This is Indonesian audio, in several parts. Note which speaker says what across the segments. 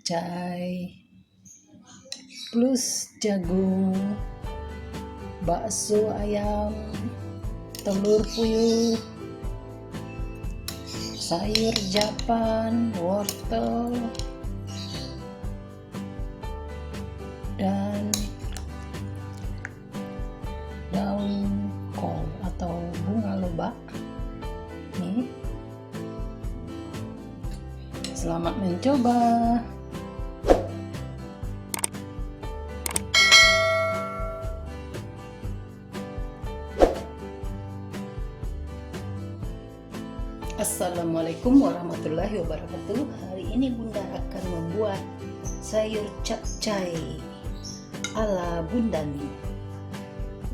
Speaker 1: capcay plus jagung, bakso ayam, telur puyuh, sayur Japan, wortel, dan daun kol atau bunga lobak. Nih. Selamat mencoba. Assalamualaikum warahmatullahi wabarakatuh. Hari ini Bunda akan membuat sayur capcay ala Bundani.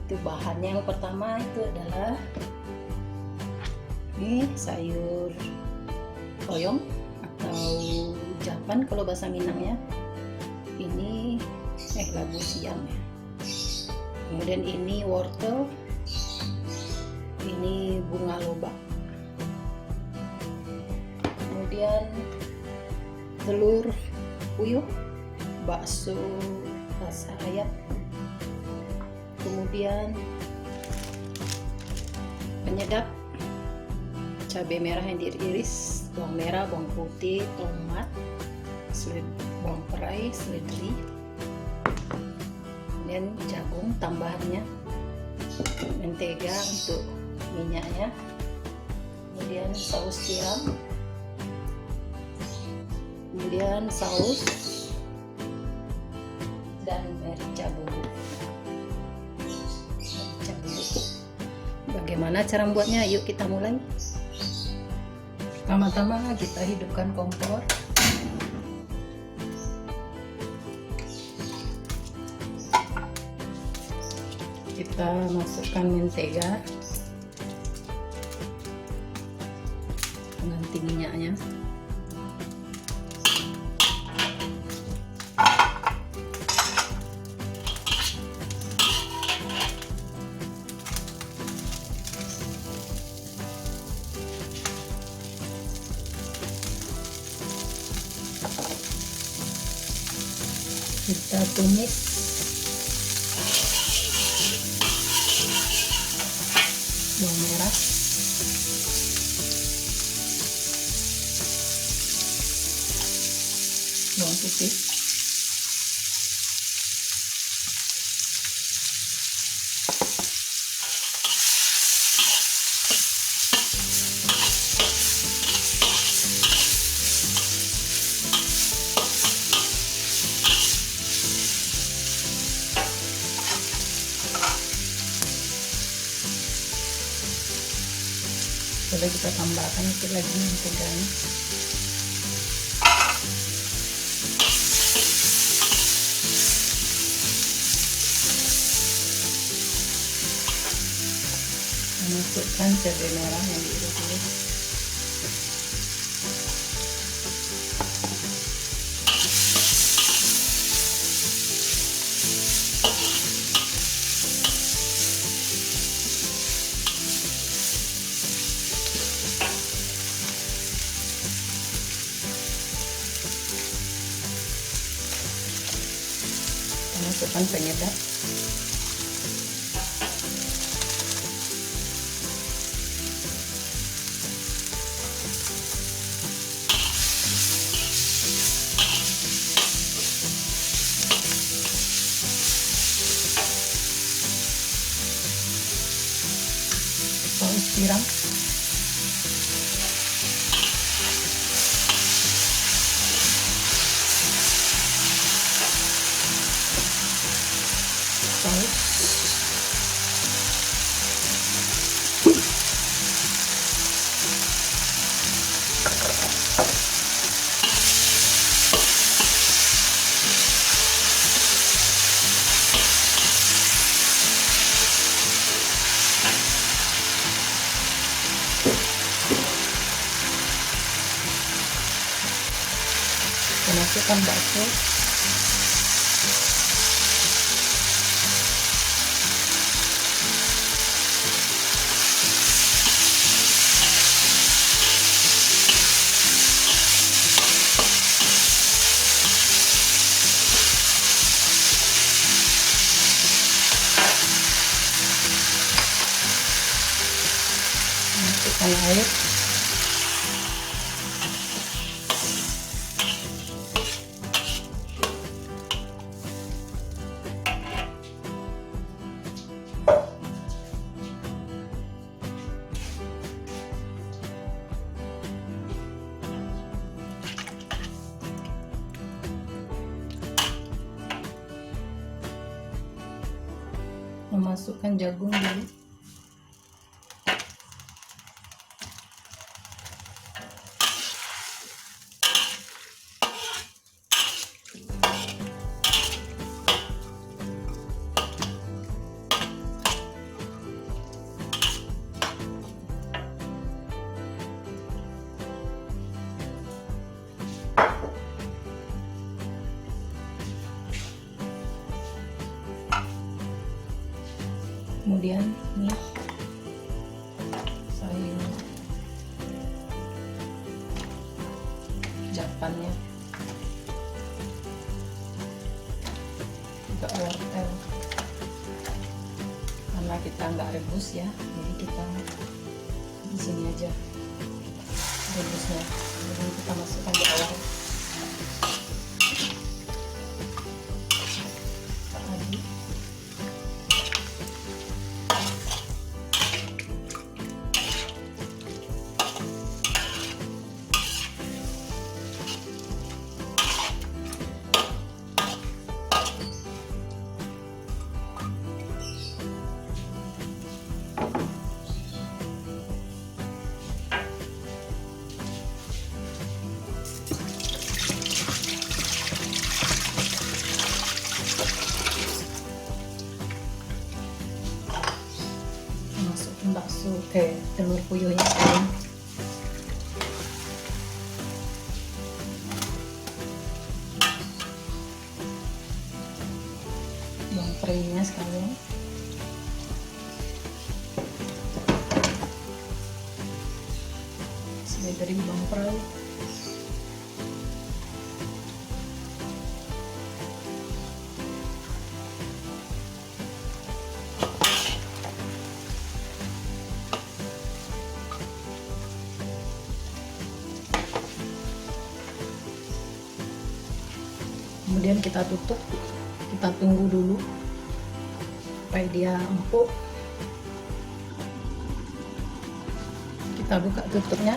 Speaker 1: Itu bahannya yang pertama itu adalah ini sayur toyong atau Japan kalau bahasa Minangnya. Ini labu siam ya. Kemudian ini wortel, ini bunga lobak. Kemudian telur puyuh, bakso rasa ayam, kemudian penyedap, cabai merah yang diiris, bawang merah, bawang putih, tomat, bawang perai, seledri, kemudian jagung tambahannya, mentega untuk minyaknya, kemudian saus tiram, kemudian saus dan merica bubuk. Bagaimana cara membuatnya? Yuk kita mulai. Pertama-tama kita hidupkan kompor. Kita masukkan mentega, ganti minyaknya. Kita tumis bawang merah, bawang putih, sudah kita tambahkan itu lagi menteganya. Masukkan cabai merah yang diiris. Masukkan penyedap, saus tiram, saus, masukkan bakso, masukkan air. Memasukkan jagung dulu. Kemudian ini sayur japannya, juga wortel, karena kita nggak rebus ya, jadi kita di sini aja rebusnya. Jadi kita masukkan di awal. Bakso ke telur puyuhnya sekarang. Bawang prainya sekalian. Seledri bawang prei. Kemudian kita tutup, kita tunggu dulu supaya dia empuk. Kita buka tutupnya.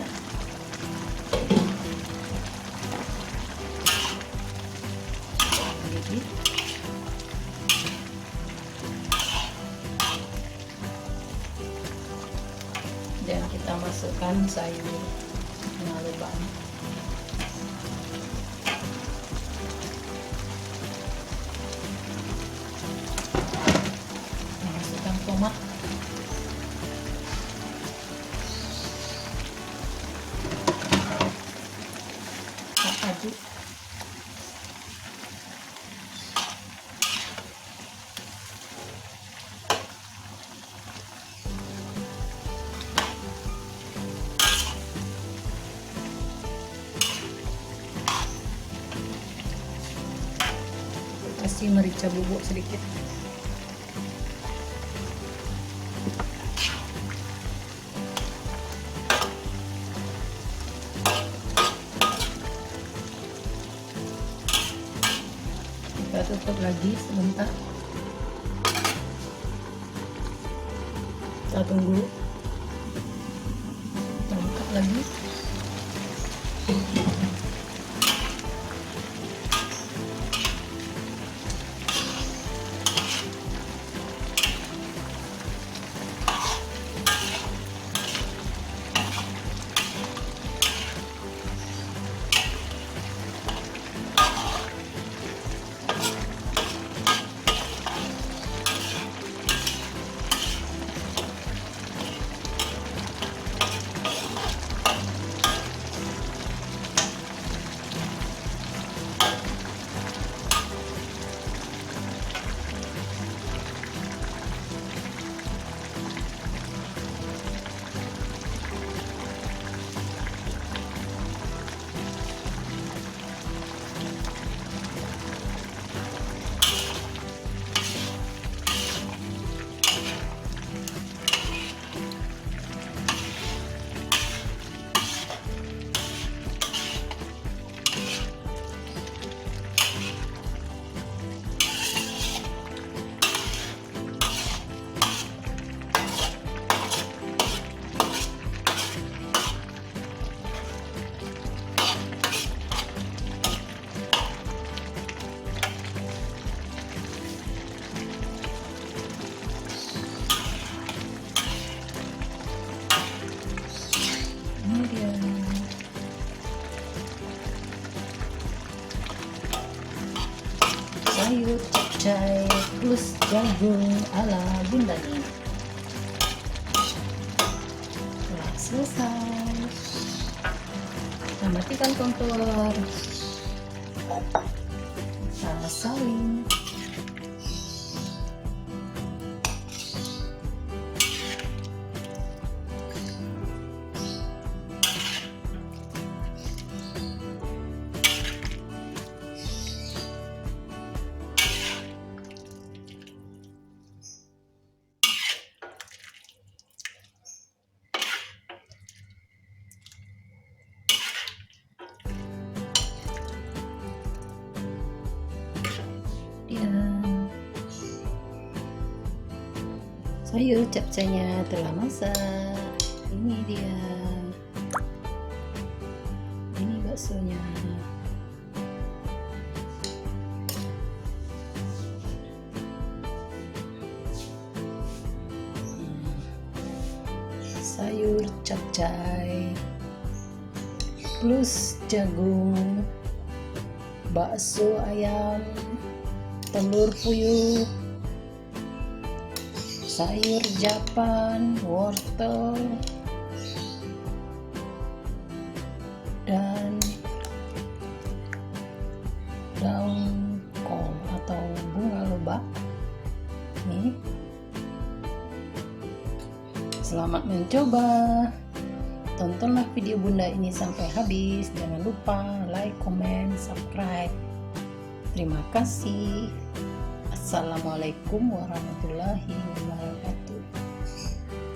Speaker 1: Dan kita masukkan sayur lubang. Tomat, aduk, kasih merica bubuk sedikit. Kita tutup lagi sebentar, kita tunggu, kita buka lagi. capcay plus jagung ala Bunda Ning. Telah selesai. Kita matikan kompor. Kita saling. Sayur capcaynya telah masak. Ini dia. Ini baksonya. Sayur capcay plus jagung, bakso ayam, telur puyuh, sayur Japan, wortel, dan daun kol atau bunga lobak. Nih. Selamat mencoba. Tontonlah video Bunda ini sampai habis. Jangan lupa like, comment, subscribe. Terima kasih. Assalamualaikum warahmatullahi wabarakatuh.